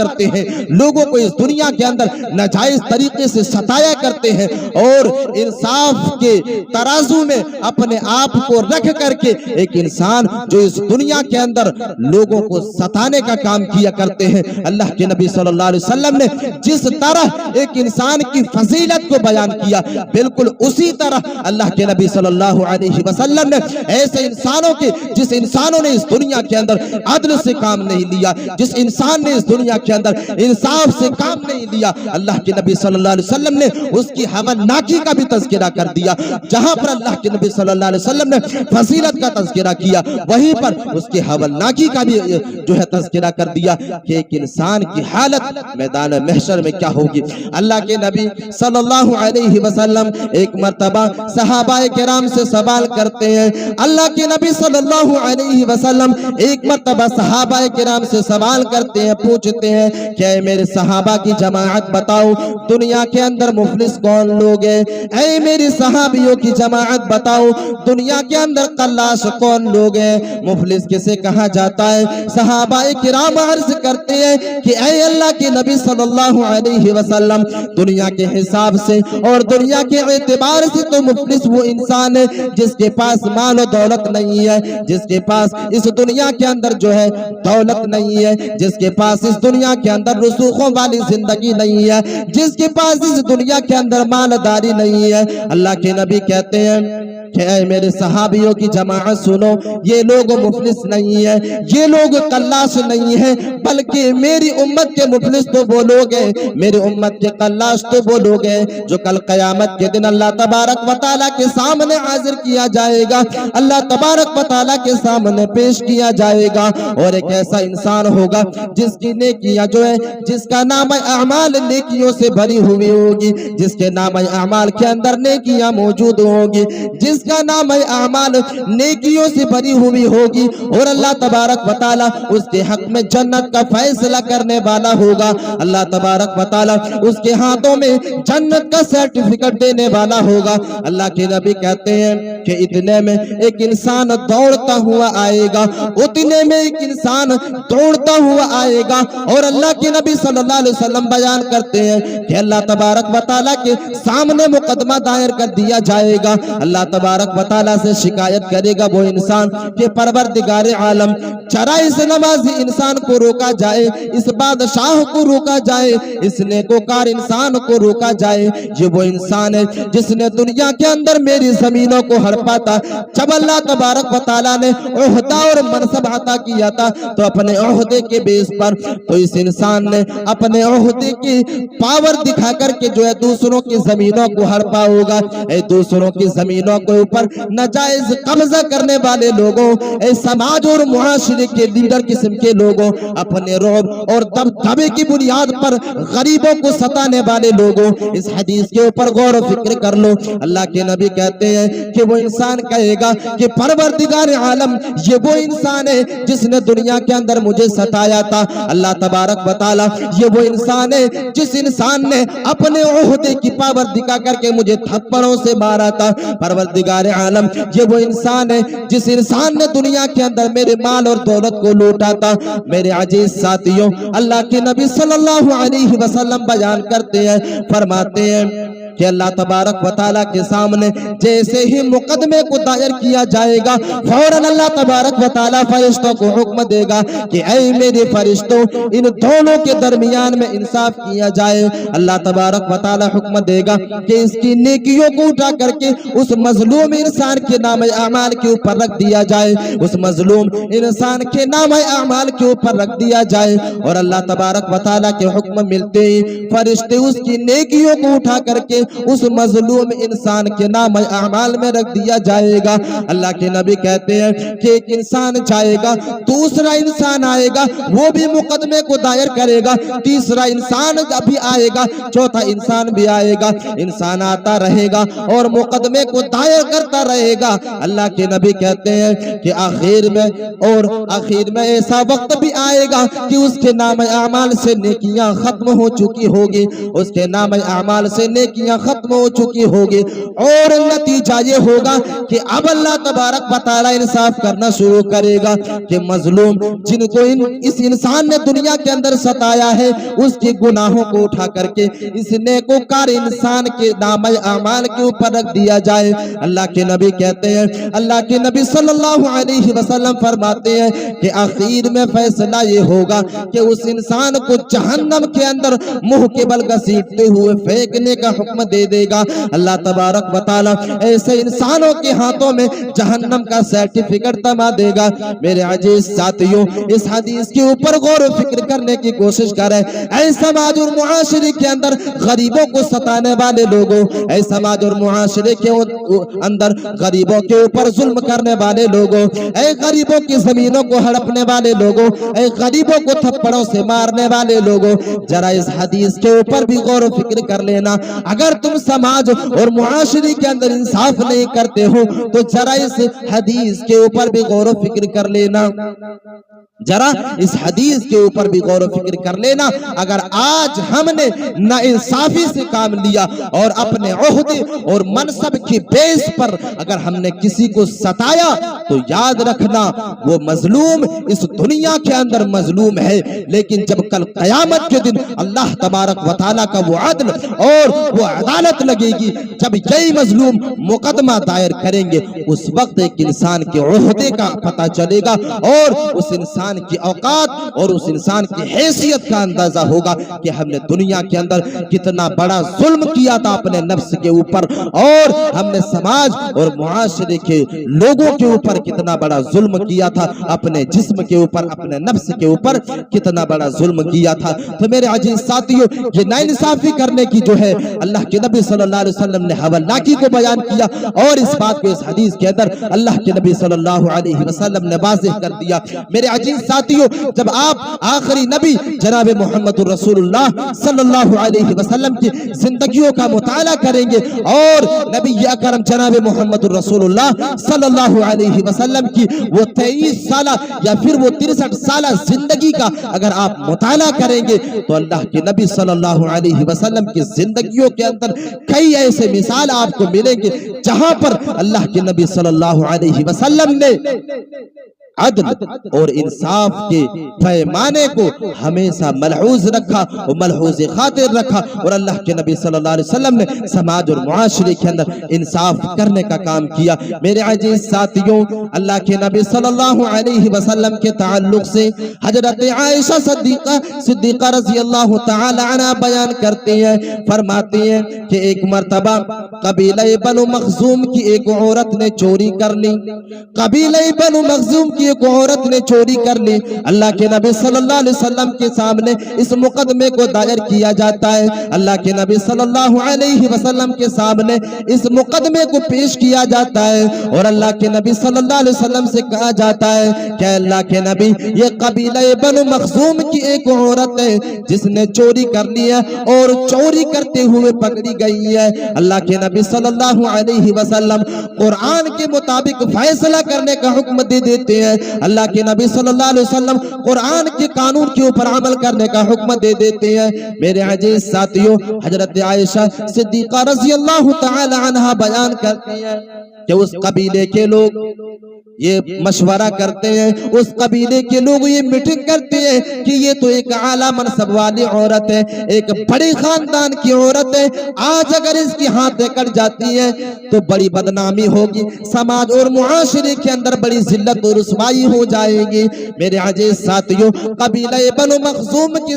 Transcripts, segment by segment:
کرتے ہیں, لوگوں کو اس دنیا کے اندر ناجائز طریقے سے ستایا کرتے ہیں, اور انصاف کے ترازو میں اپنے آپ کو رکھ کر کے ایک انسان جو اس دنیا کے اندر لوگوں کو ستانے کا کام کیا کرتے ہیں, اللہ کے نبی صلی اللہ علیہ وسلم نے جس طرح ایک انسان کی فضیلت کو بیان کیا, بالکل اسی طرح اللہ کے نبی صلی اللہ علیہ وسلم نے ایسے انسانوں کے, جس انسانوں نے اس دنیا کے اندر عدل سے کام نہیں لیا, جس انسان نے اس دنیا کے اندر انصاف سے کام نہیں لیا, اللہ کے نبی صلی اللہ علیہ وسلم نے اس کی ہولناکی کا بھی تذکرہ کر دیا. جہاں پر اللہ کے نبی صلی اللہ علیہ وسلم نے فضیلت کا تذکرہ کیا, وہیں پر اس کی ہولناکی کا بھی جو ہے تذکرہ کر دیا کہ ایک انسان کی حالت میدان محشر میں کیا ہوگی. اللہ کے نبی صلی اللہ علیہ وسلم ایک مرتبہ صحابہ کرام سے سوال کرتے ہیں, اللہ کے نبی صلی اللہ علیہ وسلم ایک مرتبہ صحابہ کرام سے سوال کرتے ہیں, پوچھتے ہیں کہ اے میرے صحابہ کی جماعت بتاؤ, دنیا کے اندر مفلس کون لوگ ہیں؟ اے میری صحابیوں کی جماعت بتاؤ, دنیا کے اندر قلاش کون لوگ ہیں؟ مفلس کسے کہا جاتا ہے؟ صحابہ کرام عرض کرتے ہیں کہ اے اللہ کے نبی صلی اللہ علیہ وسلم, دنیا کے حساب سے اور دنیا کے اعتبار سے تو مفلس وہ انسان ہے جس کے پاس مال و دولت نہیں ہے, جس کے پاس اس دنیا کے اندر جو ہے دولت نہیں ہے, جس کے پاس اس دنیا کے اندر رسوخوں والی زندگی نہیں ہے, جس کے پاس اس دنیا کے اندر مالداری نہیں ہے. اللہ کے نبی کہتے ہیں کہ اے میرے صحابیوں کی جماعت سنو, یہ لوگ مفلس نہیں ہے, یہ لوگ قلاش نہیں ہے, بلکہ میری امت کے مفلس تو وہ لوگ ہیں, میری امت کے قلاش تو وہ لوگ ہیں جو کل قیامت کے دن اللہ تبارک و تعالیٰ کے سامنے حاضر کیا جائے گا, اللہ تبارک و تعالیٰ کے سامنے پیش کیا جائے گا, اور ایک ایسا انسان ہوگا جس کی نیکیاں جو ہے, جس کا نام اعمال نیکیوں سے بھری ہوئی ہوگی, جس کے نام اعمال کے اندر نیکیاں موجود ہوگی, جس کا نام اعمال نیکیوں سے بھری ہوئی ہوگی, اور اللہ تبارک و تعالیٰ اس کے حق میں جنت کا فیصلہ کرنے والا ہوگا. اللہ تبارک و تعالیٰ اس کے ہاتھوں میں جنت کا سرٹیفکیٹ دینے والا ہوگا. اللہ کے نبی کہتے ہیں کہ اتنے میں ایک انسان دوڑتا ہوا آئے گا, اتنے میں ایک انسان دوڑتا ہوا آئے گا, اور اللہ کے نبی صلی اللہ علیہ وسلم بیان کرتے ہیں کہ اللہ تبارک و تعالیٰ کے سامنے مقدمہ دائر کر دیا جائے گا. اللہ تبارک و تعالیٰ سے شکایت کرے گا وہ انسان کہ پروردگار عالم, چرا اس نمازی انسان کو روکا جائے, اس بادشاہ کو روکا جائے, اس نیکوکار انسان کو روکا جائے. یہ وہ انسان ہے جس نے دنیا کے اندر میری زمینوں کو ہڑپا تھا, جب اللہ تبارک و تعالیٰ نے عہدہ اور منصب عطا کیا تھا تو اپنے عہدے کے بیس پر تو اس انسان نے اپنے عہدے کی پاور دکھا کر کے جو ہے دوسروں کی زمینوں کو ہڑپا ہوگا. اے دوسروں کی زمینوں کے اوپر ناجائز قبضہ کرنے والے لوگوں, اے سماج اور معاشرے کے لیڈر قسم کے لوگوں, اپنے رعب اور دبدبے کی بنیاد پر غریبوں کو ستانے والے لوگوں, اس حدیث کے اوپر غور و فکر کر لو. اللہ کے نبی کہتے ہیں کہ وہ انسان کہے گا کہ پروردگار عالم, یہ وہ انسان ہے جس نے دنیا کے اندر مجھے ستایا تھا. اللہ تبارک و تعالیٰ, یہ وہ انسان ہے جس انسان نے اپنے عہدے کی پاور دکھا کر کے مجھے تھپڑوں سے مارا تھا. پروردگار عالم, یہ وہ انسان ہے جس انسان نے دنیا کے اندر میرے مال اور دولت کو لوٹا تھا. میرے عزیز ساتھیوں, اللہ کے نبی صلی اللہ علیہ وسلم بیان کرتے ہیں, فرماتے ہیں کہ اللہ تبارک و تعالیٰ کے سامنے جیسے ہی مقدمے کو دائر کیا جائے گا, فوراً اللہ تبارک و تعالیٰ فرشتوں کو حکم دے گا کہ اے میرے فرشتوں, ان دونوں کے درمیان میں انصاف کیا جائے. اللہ تبارک و تعالیٰ حکم دے گا کہ اس کی نیکیوں کو اٹھا کر کے اس مظلوم انسان کے نام اعمال کے اوپر رکھ دیا جائے, اس مظلوم انسان کے نام اعمال کے اوپر رکھ دیا جائے. اور اللہ تبارک و تعالیٰ کے حکم ملتے ہی فرشتے اس کی نیکیوں کو اٹھا کر کے اس مظلوم انسان کے نام اعمال میں رکھ دیا جائے گا. اللہ کے نبی کہتے ہیں کہ ایک انسان جائے گا, دوسرا انسان آئے گا, وہ بھی مقدمے کو دائر کرے گا, تیسرا انسان بھی آئے گا, چوتھا انسان بھی آئے گا. انسان آتا رہے گا اور مقدمے کو دائر کرتا رہے گا. اللہ کے نبی کہتے ہیں کہ آخر میں ایسا وقت بھی آئے گا کہ اس کے نام اعمال سے نیکیاں ختم ہو چکی ہوگی, اس کے نام اعمال سے نیکیاں ختم ہو چکی ہوگی اور نتیجہ یہ ہوگا کہ اب اللہ تبارک و تعالی انصاف کرنا شروع کرے گا کہ مظلوم جن کو اس انسان نے دنیا کے اندر ستایا ہے اس کے گناہوں کو اٹھا کر کے اس نیکوکار انسان کے نام اعمال کے اوپر رکھ دیا جائے۔ اللہ کے نبی کہتے ہیں، اللہ کے نبی صلی اللہ علیہ وسلم فرماتے ہیں کہ آخر میں فیصلہ یہ ہوگا کہ اس انسان کو جہنم کے اندر منہ کے بل گھسیٹتے ہوئے پھینکنے کا حکم دے دے گا۔ اللہ تبارک و تعالی ایسے انسانوں کے ہاتھوں میں جہنم کا سرٹیفکیٹ تما دے گا۔ میرے عزیز ساتھیوں، اس حدیث کے اوپر غور و فکر کرنے کی کوشش کریں۔ اے سماج اور معاشرے کے اندر غریبوں کو ستانے والے لوگوں، اے سماج اور معاشرے کے اندر غریبوں کے اوپر ظلم کرنے والے لوگوں، اے غریبوں کی زمینوں کو ہڑپنے والے لوگوں، اے غریبوں کو تھپڑوں سے مارنے والے لوگوں، ذرا اس حدیث کے اوپر بھی غور و فکر کر لینا۔ اگر تم سماج اور معاشرے کے اندر انصاف نہیں کرتے ہو تو ذرا اس حدیث کے اوپر بھی غور و فکر کر لینا، ذرا اس حدیث کے اوپر بھی غور و فکر کر لینا۔ اگر آج ہم نے ناانصافی سے کام لیا اور اپنے عہدے اور منصب کی بیس پر اگر ہم نے کسی کو ستایا تو یاد رکھنا وہ مظلوم اس دنیا کے اندر مظلوم ہے، لیکن جب کل قیامت کے دن اللہ تبارک و تعالیٰ کا وہ عدل اور وہ عدالت لگے گی، جب یہی مظلوم مقدمہ دائر کریں گے، اس وقت ایک انسان کے عہدے کا پتہ چلے گا اور اس انسان کی اوقات اور اس انسان کی حیثیت کا اندازہ ہوگا کہ ہم نے دنیا کے اندر کتنا بڑا ظلم کیا تھا اپنے نفس کے اوپر، اور ہم نے سماج اور معاشرے کے لوگوں کے اوپر کتنا بڑا ظلم کیا تھا، اپنے جسم کے اوپر، اپنے نفس کے اوپر کتنا بڑا ظلم کیا تھا۔ تو میرے عزیز ساتھیوں، یہ ناانصافی کرنے کی جو ہے اللہ کے نبی صلی اللہ علیہ وسلم نے حولناکی کو بیان کیا، اور اس بات کو اس حدیث کے اندر اللہ کے نبی صلی اللہ علیہ وسلم نے واضح کر دیا۔ میرے عزیز ساتھیوں، جب آپ آخری نبی جناب محمد رسول اللہ صلی اللہ علیہ وسلم کی زندگیوں کا مطالعہ کریں گے اور نبی اکرم جناب محمد رسول اللہ صلی اللہ علیہ وسلم کی وہ 23 سالہ یا پھر وہ 63 سالہ زندگی کا اگر آپ مطالعہ کریں گے تو اللہ کے نبی صلی اللہ علیہ وسلم کی زندگیوں کے اندر کئی ایسے مثال آپ کو ملیں گے جہاں پر اللہ کے نبی صلی اللہ علیہ وسلم نے عدل اور انصاف کے پیمانے کو ہمیشہ ملحوظ رکھا اور ملحوظ خاطر رکھا، اور اللہ کے نبی صلی اللہ علیہ وسلم نے سماج اور معاشرے کے اندر انصاف کرنے کا کام کیا۔ میرے عزیز ساتھیوں، اللہ کے نبی صلی اللہ علیہ وسلم کے تعلق سے حضرت عائشہ صدیقہ رضی اللہ تعالی عنہ بیان کرتے ہیں، فرماتے ہیں کہ ایک مرتبہ قبیلہ بنو مخزوم کی ایک عورت نے چوری کر لی، قبیلہ بنو مخزوم کی ایک عورت نے چوری کر لی۔ اللہ کے نبی صلی اللہ علیہ وسلم کے سامنے اس مقدمے کو دائر کیا جاتا ہے، اللہ کے نبی صلی اللہ علیہ وسلم کے سامنے اس مقدمے کو پیش کیا جاتا ہے، اور اللہ کے نبی صلی اللہ علیہ وسلم سے کہا جاتا ہے کہ اللہ کے نبی یہ قبیلہ بنو مخزوم کی ایک عورت ہے جس نے چوری کر لی ہے اور چوری کرتے ہوئے پکڑی گئی ہے۔ اللہ کے نبی صلی اللہ علیہ وسلم قرآن کے مطابق فیصلہ کرنے کا حکم دے دیتے ہیں، اللہ کے نبی صلی اللہ علیہ وسلم قرآن کے قانون کے اوپر عمل کرنے کا حکم دے دیتے ہیں۔ میرے عزیز ساتھیوں، حضرت عائشہ صدیقہ رضی اللہ تعالی عنہ بیان کرتی ہیں کہ اس قبیلے کے لوگ یہ مشورہ کرتے ہیں، اس قبیلے کے لوگ یہ میٹنگ کرتے ہیں کہ یہ تو ایک اعلیٰ منصب والی عورت ہے، ایک بڑی خاندان کی عورت ہے، آج اگر اس کی ہاتھیں کٹ جاتی ہیں تو بڑی بدنامی ہوگی، سماج اور معاشرے کے اندر بڑی ذلت اور رسوائی ہو جائے گی۔ میرے عزیز ساتھیوں، قبیلہ بنو مخزوم کے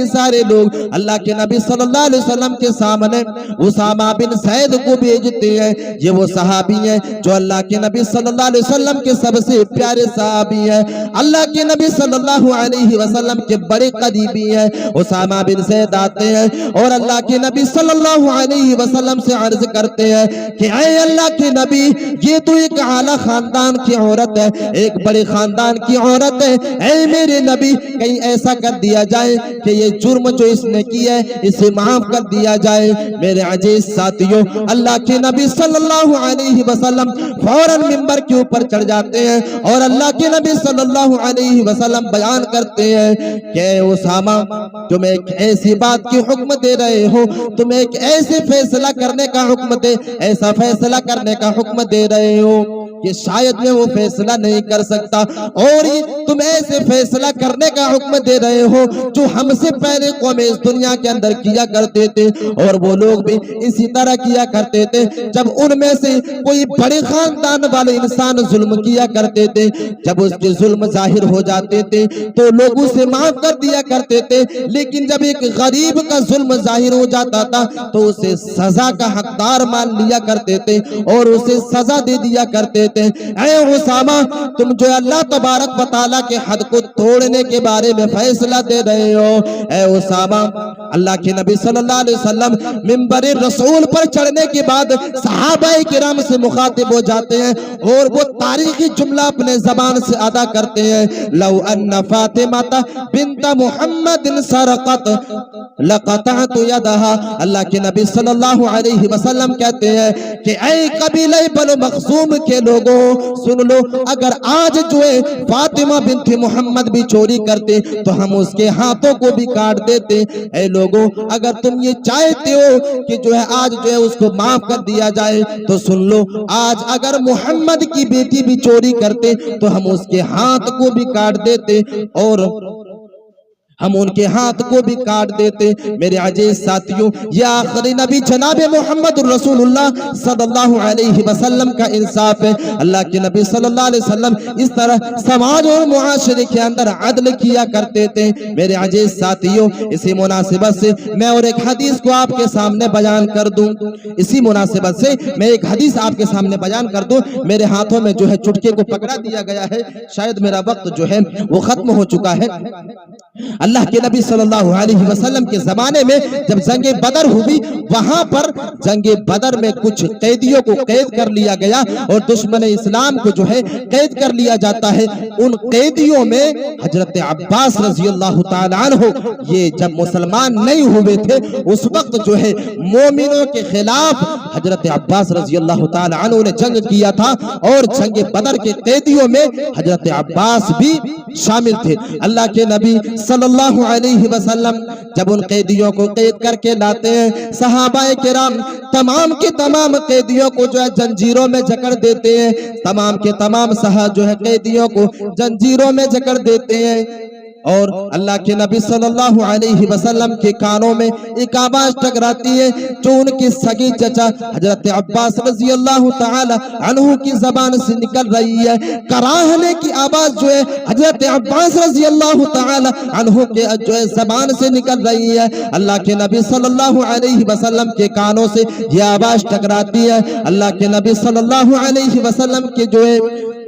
سارے لوگ اللہ کے نبی صلی اللہ علیہ وسلم کے سامنے اسامہ بن زید کو بھیجتے ہیں۔ یہ وہ صحابی ہیں جو اللہ کے نبی صلی اللہ علیہ وسلم کے سب سے پیارے صحابی ہیں، اللہ کے نبی صلی اللہ علیہ وسلم کے بڑے قریبی ہیں۔ اسامہ بن زید آتے ہیں اور اللہ کے نبی صلی اللہ علیہ وسلم سے عرض کرتے ہیں کہ اے اللہ کے نبی، یہ تو ایک اعلیٰ خاندان کی عورت ہے، ایک بڑے خاندان کی عورت ہے، اے میرے نبی کہیں ایسا کر دیا جائے کہ یہ جرم جو اس نے کیا ہے اسے معاف کر دیا جائے۔ میرے عزیز ساتھیوں، اللہ کے نبی صلی اللہ علیہ وسلم فوراً منبر کے اوپر چڑھ کر جاتے ہیں اور اللہ کے نبی صلی اللہ علیہ وسلم بیان کرتے ہیں کہ اے اسامہ تم ایک ایسی بات کی حکم دے رہے ہو, تم ایک ایسے فیصلہ کرنے کا حکم دے, ایسا فیصلہ کرنے کا حکم دے رہے ہو کہ شاید میں وہ فیصلہ نہیں کر سکتا, اور تم ایسے فیصلہ کرنے کا حکم دے رہے ہو جو ہم سے پہلے قومیں اس دنیا کے اندر کیا کرتے تھے, اور وہ لوگ بھی اسی طرح کیا کرتے تھے. جب ان میں سے کوئی بڑے خاندان والے انسان ظلم کیا کرتے تھے, جب اس کے ظلم ظاہر ہو جاتے تھے تو لوگوں سے معاف کر دیا کرتے تھے, لیکن جب ایک غریب کا ظلم ظاہر ہو جاتا تھا تو اسے سزا کا حقدار مان لیا کرتے تھے اور اسے سزا دے دیا کرتے تھے. اے اسامہ تم جو اللہ تبارک و تعالیٰ کے حد کو توڑنے کے بارے میں فیصلہ دے رہے ہو, اے اسامہ اللہ کے نبی صلی اللہ علیہ وسلم منبر رسول پر چڑھنے کے بعد صحابہ کرام سے مخاطب ہو جاتے ہیں اور وہ تاریخی جملہ اپنے زبان سے ادا کرتے ہیں, لو ان فاطمہ بنت محمد سرقت لقطعت یدها. اللہ کے نبی صلی اللہ علیہ وسلم کہتے ہیں کہ اے قبیلہ بنو مخزوم کے لوگوں سن لو, اگر آج جو ہے فاطمہ بنت محمد بھی چوری کرتے تو ہم اس کے ہاتھوں کو بھی کاٹ دیتے. اے لوگوں اگر تم یہ چاہتے ہو کہ جو ہے آج جو ہے اس کو معاف کر دیا جائے تو سن لو, آج اگر محمد کی بیٹی بھی چوری کرتے تو ہم اس کے ہاتھ کو بھی کاٹ دیتے اور ہم ان کے ہاتھ کو بھی کاٹ دیتے. میرے عزیز ساتھیوں, یہ آخری نبی جناب محمد رسول اللہ صلی اللہ علیہ وسلم کا انصاف ہے. اللہ کے نبی صلی اللہ علیہ وسلم اس طرح سماج اور معاشرے کے اندر عدل کیا کرتے تھے. میرے عزیز ساتھیوں, اسی مناسبت سے میں اور ایک حدیث کو آپ کے سامنے بیان کر دوں. اسی مناسبت سے میں ایک حدیث آپ کے سامنے بیان کر دوں. میرے ہاتھوں میں جو ہے چٹکے کو پکڑا دیا گیا ہے, شاید میرا وقت جو ہے وہ ختم ہو چکا ہے. اللہ کے نبی صلی اللہ علیہ وسلم کے زمانے میں جب جنگ بدر ہوئی, وہاں پر جنگ بدر میں کچھ قیدیوں کو قید کر لیا گیا اور دشمن اسلام کو جو ہے قید کر لیا جاتا ہے. ان قیدیوں میں حضرت عباس رضی اللہ تعالی عنہ, یہ جب مسلمان نہیں ہوئے تھے اس وقت جو ہے مومنوں کے خلاف حضرت عباس رضی اللہ تعالی عنہ نے جنگ کیا تھا, اور جنگ بدر کے قیدیوں میں حضرت عباس بھی شامل تھے. اللہ کے نبی صلی اللہ علیہ وسلم جب ان قیدیوں کو قید کر کے لاتے ہیں, صحابہ کرام تمام کے تمام قیدیوں کو جو ہے جنجیروں میں جکڑ دیتے ہیں, تمام کے تمام جو ہے قیدیوں کو جنجیروں میں جکڑ دیتے ہیں. اور اللہ کے نبی صلی اللہ علیہ وسلم کے کانوں میں ایک آواز ٹکراتی ہے جو ان کی سگی چچا حضرت عباس رضی اللہ تعالی عنہ کی زبان سے نکل رہی ہے. کراہنے کی آواز جو ہے حضرت عباس رضی اللہ تعالی عنہ کے جو ہے زبان سے نکل رہی ہے. اللہ کے نبی صلی اللہ علیہ وسلم کے کانوں سے یہ آواز ٹکراتی ہے. اللہ کے نبی صلی اللہ علیہ وسلم کے جو ہے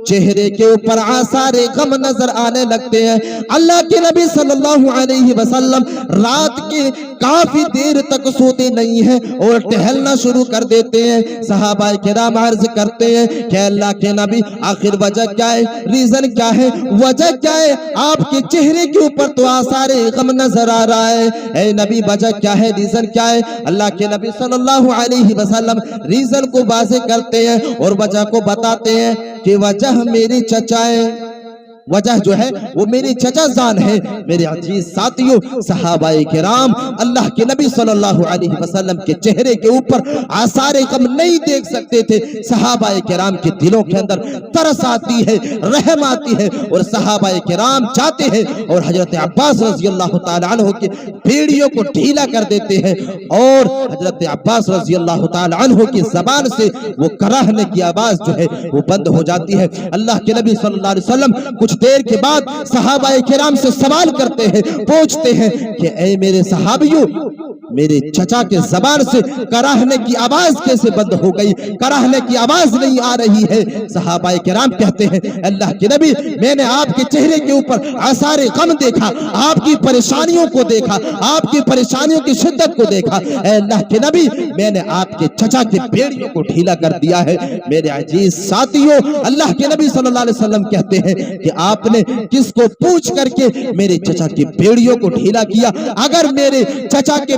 چہرے کے اوپر آثار غم نظر آنے لگتے ہیں. اللہ کے نبی صلی اللہ علیہ وسلم رات کے کافی دیر تک سوتے نہیں ہیں اور ٹہلنا شروع کر دیتے ہیں. صحابہ کرام عرض کرتے ہیں کہ اللہ کے نبی آخر وجہ کیا ہے, ریزن کیا ہے, وجہ کیا ہے؟ آپ کے چہرے کے اوپر تو آثار غم نظر آ رہا ہے. اے نبی وجہ کیا ہے, ریزن کیا ہے؟ اللہ کے نبی صلی اللہ علیہ وسلم ریزن کو واضح کرتے ہیں اور وجہ کو بتاتے ہیں کہ وجہ میری چچا ہے, وجہ جو ہے وہ میری چچا جان ہے. میرے عزیز ساتھیوں, صحابہ کرام اللہ کے نبی صلی اللہ علیہ وسلم کے چہرے کے اوپر آثار غم نہیں دیکھ سکتے تھے. صحابہ کرام کے دلوں کے اندر ترس آتی ہے, رحم آتی ہے, اور صحابہ کرام چاہتے ہیں اور حضرت عباس رضی اللہ تعالی عنہ کی بیڑیوں کو ڈھیلا کر دیتے ہیں, اور حضرت عباس رضی اللہ تعالی عنہ کی زبان سے وہ کراہنے کی آواز جو ہے وہ بند ہو جاتی ہے. اللہ کے نبی صلی اللہ علیہ وسلم کچھ دیر کے بعد صحابہ کرام سے سوال کرتے ہیں, پوچھتے ہیں کہ اے میرے صحابیوں, میرے چچا کے زبان سے کراہنے کی آواز کیسے بند ہو گئی, کراہنے کی آواز نہیں آ رہی ہے. صحابہ کرام کہتے ہیں اللہ کے نبی, میں نے آپ کے چہرے کے اوپر آثار غم دیکھا, آپ کی پریشانیوں کو دیکھا, آپ کی پریشانیوں کی شدت کو دیکھا. اے اللہ کے نبی, میں نے آپ کے چچا کی بیڑیوں کو ڈھیلا کر دیا ہے. میرے عزیز ساتھیوں, اللہ کے نبی صلی اللہ علیہ وسلم کہتے ہیں کہ آپ نے کس کو پوچھ کر کے میرے چچا کی بیڑیوں کو ڈھیلا کیا؟ اگر میرے چچا کے